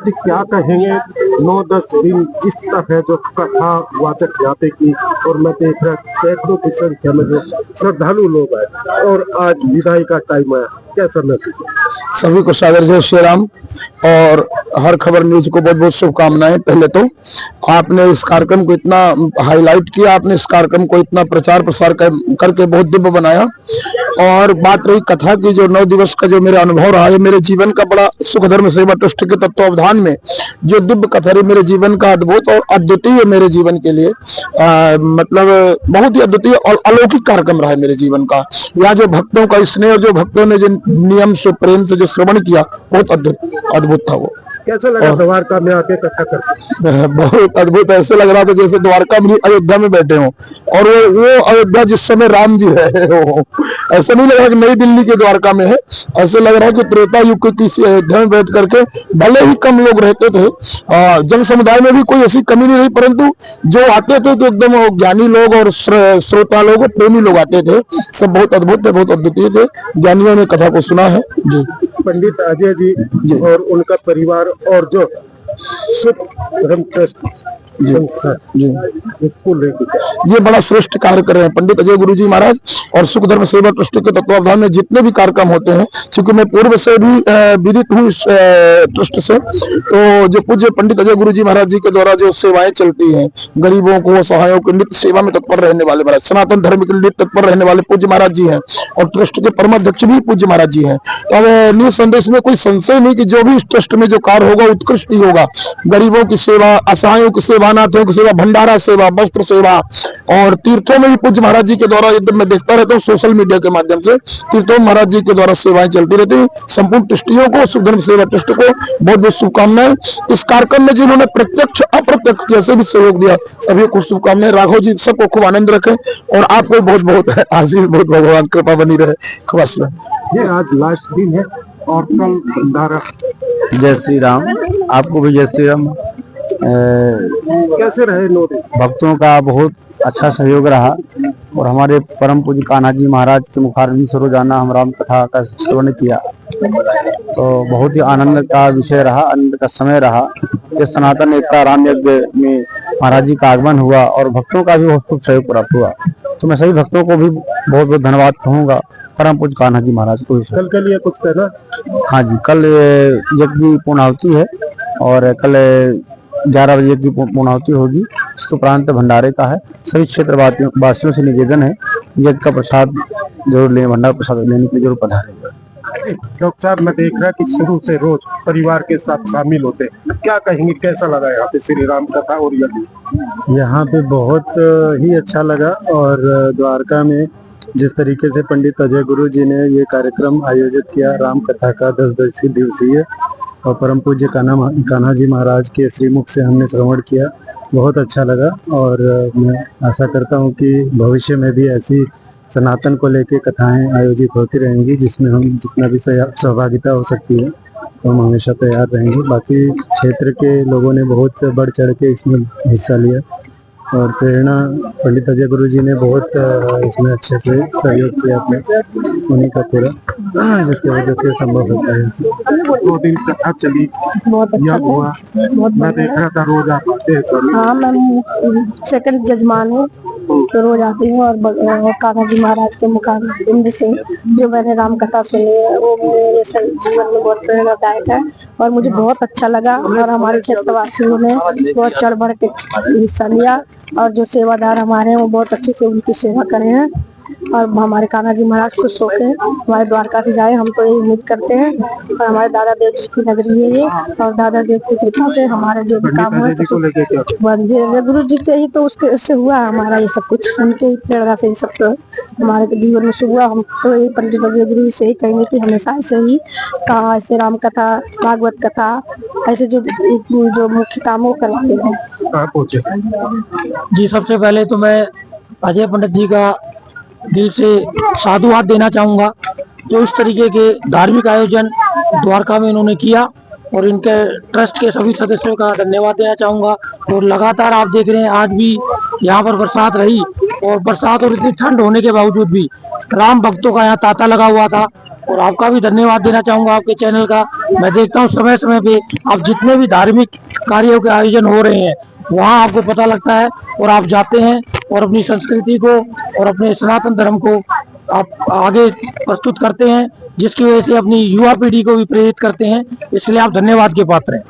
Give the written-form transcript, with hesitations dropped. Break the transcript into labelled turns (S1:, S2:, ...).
S1: जी क्या कहेंगे 9-10 दिन जिस तरह जो कथा वाचक जाते की और मैं देख रहा सैकड़ों की संख्या में जो श्रद्धालु लोग आए और आज विदाई का टाइम आया, कैसा महसूस?
S2: सभी को सादर जय श्री राम और हर खबर न्यूज को बहुत बहुत शुभकामनाएं। पहले तो आपने इस कार्यक्रम को इतना हाईलाइट किया, आपने इस कार्यक्रम को इतना प्रचार प्रसार करके बहुत दिव्य बनाया। और बात रही कथा की, जो 9 दिवस का जो मेरा अनुभव रहा है, मेरे जीवन का बड़ा सुख धर्म सेवा ट्रस्ट के तत्वावधान में जो दिव्य कथा रही मेरे जीवन का अद्भुत और अद्वितीय मेरे जीवन के लिए मतलब बहुत ही अद्वितीय और अलौकिक कार्यक्रम रहा है मेरे जीवन का। यहाँ जो भक्तों का स्नेह और जो भक्तों ने जो नियम से प्रेम से जो श्रवण किया, बहुत अद्भुत था वो।
S1: कैसा लगा द्वारका में आके कथा करके?
S2: बहुत अद्भुत, ऐसे लग रहा था जैसे द्वारका में अयोध्या में बैठे हो, और वो अयोध्या जिस समय राम जी रहे हो, ऐसा नहीं लग रहा कि नई दिल्ली के द्वारका में है, ऐसे लग रहा है कि त्रेता युग के किसी अयोध्या में बैठ करके भले ही कम लोग रहते थे, जन समुदाय में भी कोई ऐसी कमी नहीं रही, परंतु जो आते थे तो एकदम ज्ञानी लोग और श्रोता लोग और प्रेमी लोग आते थे। सब बहुत अद्भुत थे, बहुत अद्वितीय थे। ज्ञानियों ने कथा को सुना है जी।
S1: पंडित अजय जी और उनका परिवार और जो सुख धर्म ट्रस्ट संस्था इसको लेकर
S2: ये बड़ा श्रेष्ठ कार्य कर रहे हैं पंडित अजय गुरु जी महाराज और सुख धर्म सेवा ट्रस्ट के तत्वावधान में जितने भी कार्यक्रम होते हैं। क्योंकि मैं पूर्व से भी विदित हूँ इस ट्रस्ट से, तो जो पूज्य पंडित अजय गुरु जी महाराज जी के द्वारा जो सेवाएं चलती हैं, गरीबों को, असहायों को नित्य सेवा में तत्पर रहने वाले महाराज, सनातन धर्म के लिए तत्पर रहने वाले पूज्य महाराज जी हैं, और ट्रस्ट के परमाध्यक्ष भी पूज्य महाराज जी हैं। तो अब निसंदेह में कोई संशय नहीं कि जो भी इस ट्रस्ट में जो कार्य होगा उत्कृष्ट ही होगा। गरीबों की सेवा, असहायों की सेवा, अनाथों की सेवा, भंडारा सेवा, वस्त्र सेवा, और तीर्थों में भी पूज्य महाराज जी के द्वारा, एकदम मैं देखता रहता हूँ सोशल मीडिया के माध्यम से, तीर्थों में महाराज जी के द्वारा सेवाएं चलती रहती है। संपूर्ण ट्रस्टियों को, सुख धर्म सेवा ट्रस्ट को बहुत बहुत शुभकामनाएं। इस कार्यक्रम में जिन्होंने प्रत्यक्ष अप्रत्यक्ष जैसे भी सहयोग दिया, सभी को शुभकामनाएं। राघव जी सबको खूब आनंद रखें और आपको बहुत बहुत आशीष, बहुत भगवान कृपा बनी रहे। खुश रहे।
S1: ये आज लास्ट दिन है और कल भंडारा।
S3: जय श्री राम, आपको भी जय श्री राम।
S1: कैसे रहे 9 दिन?
S3: भक्तों का बहुत अच्छा सहयोग रहा और हमारे परम पूज्य कान्हा जी महाराज के मुखारविंद से रोजाना हम राम कथा का श्रवण किया, तो बहुत ही आनंद का विषय रहा, आनंद का समय रहा। इस सनातन एकता राम यज्ञ में महाराज जी का आगमन हुआ और भक्तों का भी बहुत खूब सहयोग प्राप्त हुआ। तो मैं सभी भक्तों को भी बहुत बहुत धन्यवाद कहूँगा, परम पूज्य कान्हा जी महाराज को।
S1: कल के लिए कुछ कहना?
S3: हाँ जी, कल यज्ञ की पूर्णाहुति है और कल 11 बजे की पूर्णाहुति होगी। इसके उपरांत भंडारे का है। सभी क्षेत्र वासियों से निवेदन है, यज्ञ का प्रसाद जरूर लें, भंडारा प्रसाद लेने के लिए जरूर पधारें।
S1: डॉक्टर साहब, मैं देख रहा कि शुरू से रोज परिवार के साथ शामिल होते, क्या कहेंगे, कैसा लगा यहाँ पे श्री राम कथा और यज्ञ?
S4: यहाँ पे बहुत ही अच्छा लगा, और द्वारका में जिस तरीके से पंडित अजय गुरु जी ने ये कार्यक्रम आयोजित किया राम कथा का 10 दिवसीय, और परम पूज्य कान्हा जी महाराज के श्रीमुख से हमने श्रवण किया, बहुत अच्छा लगा। और मैं आशा करता हूँ कि भविष्य में भी ऐसी सनातन को लेके कथाएं आयोजित होती रहेंगी, जिसमें हम जितना भी सहभागिता हो सकती है तो हम हमेशा तैयार रहेंगे। बाकी क्षेत्र के लोगों ने बहुत बढ़ चढ़ के इसमें हिस्सा लिया, और प्रेरणा पंडित अजय गुरु जी ने बहुत इसमें अच्छे से सहयोग किया अपने, उन्हीं का पूरा, जिसकी वजह से संभव होता है।
S1: 2 दिन कथा चली,
S5: बहुत अच्छा
S1: हुआ। मैं देख रहा था रोज आप आते हैं।
S5: हाँ, मैं सेकंड जजमान हूँ, तो रोज आती हूँ, और कान्हा जी महाराज के मुखारविंद से जो मैंने राम कथा सुनी है वो मेरे जीवन में बहुत प्रेरणादायक है और मुझे बहुत अच्छा लगा। और हमारे क्षेत्रवासियों ने बहुत चढ़ बढ़ के हिस्सा लिया, और जो सेवादार हमारे हैं वो बहुत अच्छे से उनकी सेवा करे हैं, और हमारे कान्हा जी महाराज खुश होके हमारे द्वारका से जाए, हम तो ये उम्मीद करते हैं। और हमारे दादा देव जी की नगरी है ये, और दादा देव की कृपा से हमारे जो भी काम हुए गुरु जी के ही तो उससे हुआ हमारा ये सब कुछ, उनके ही प्रेरणा से ये सब तो हमारे जीवन में शुरू हुआ। हम तो ये पंडित अजय गुरु से ही कहेंगे कि हमेशा ऐसे ही कहा, ऐसे राम कथा, भागवत कथा, ऐसे जो मुख्य कामों करवाते हैं।
S6: जी, सबसे पहले तो मैं अजय पंडित जी का दिल से साधुवाद देना चाहूँगा, जो इस तरीके के धार्मिक आयोजन द्वारका में इन्होंने किया, और इनके ट्रस्ट के सभी सदस्यों का धन्यवाद देना चाहूँगा। और लगातार आप देख रहे हैं आज भी यहाँ पर बरसात रही, और बरसात और इतनी ठंड होने के बावजूद भी राम भक्तों का यहाँ तांता लगा हुआ था, और आपका भी धन्यवाद देना चाहूंगा आपके चैनल का। मैं देखता हूँ समय समय पे आप जितने भी धार्मिक कार्यों के आयोजन हो रहे हैं वहाँ आपको पता लगता है और आप जाते हैं और अपनी संस्कृति को और अपने सनातन धर्म को आप आगे प्रस्तुत करते हैं, जिसकी वजह से अपनी युवा पीढ़ी को भी प्रेरित करते हैं। इसलिए आप धन्यवाद के पात्र हैं।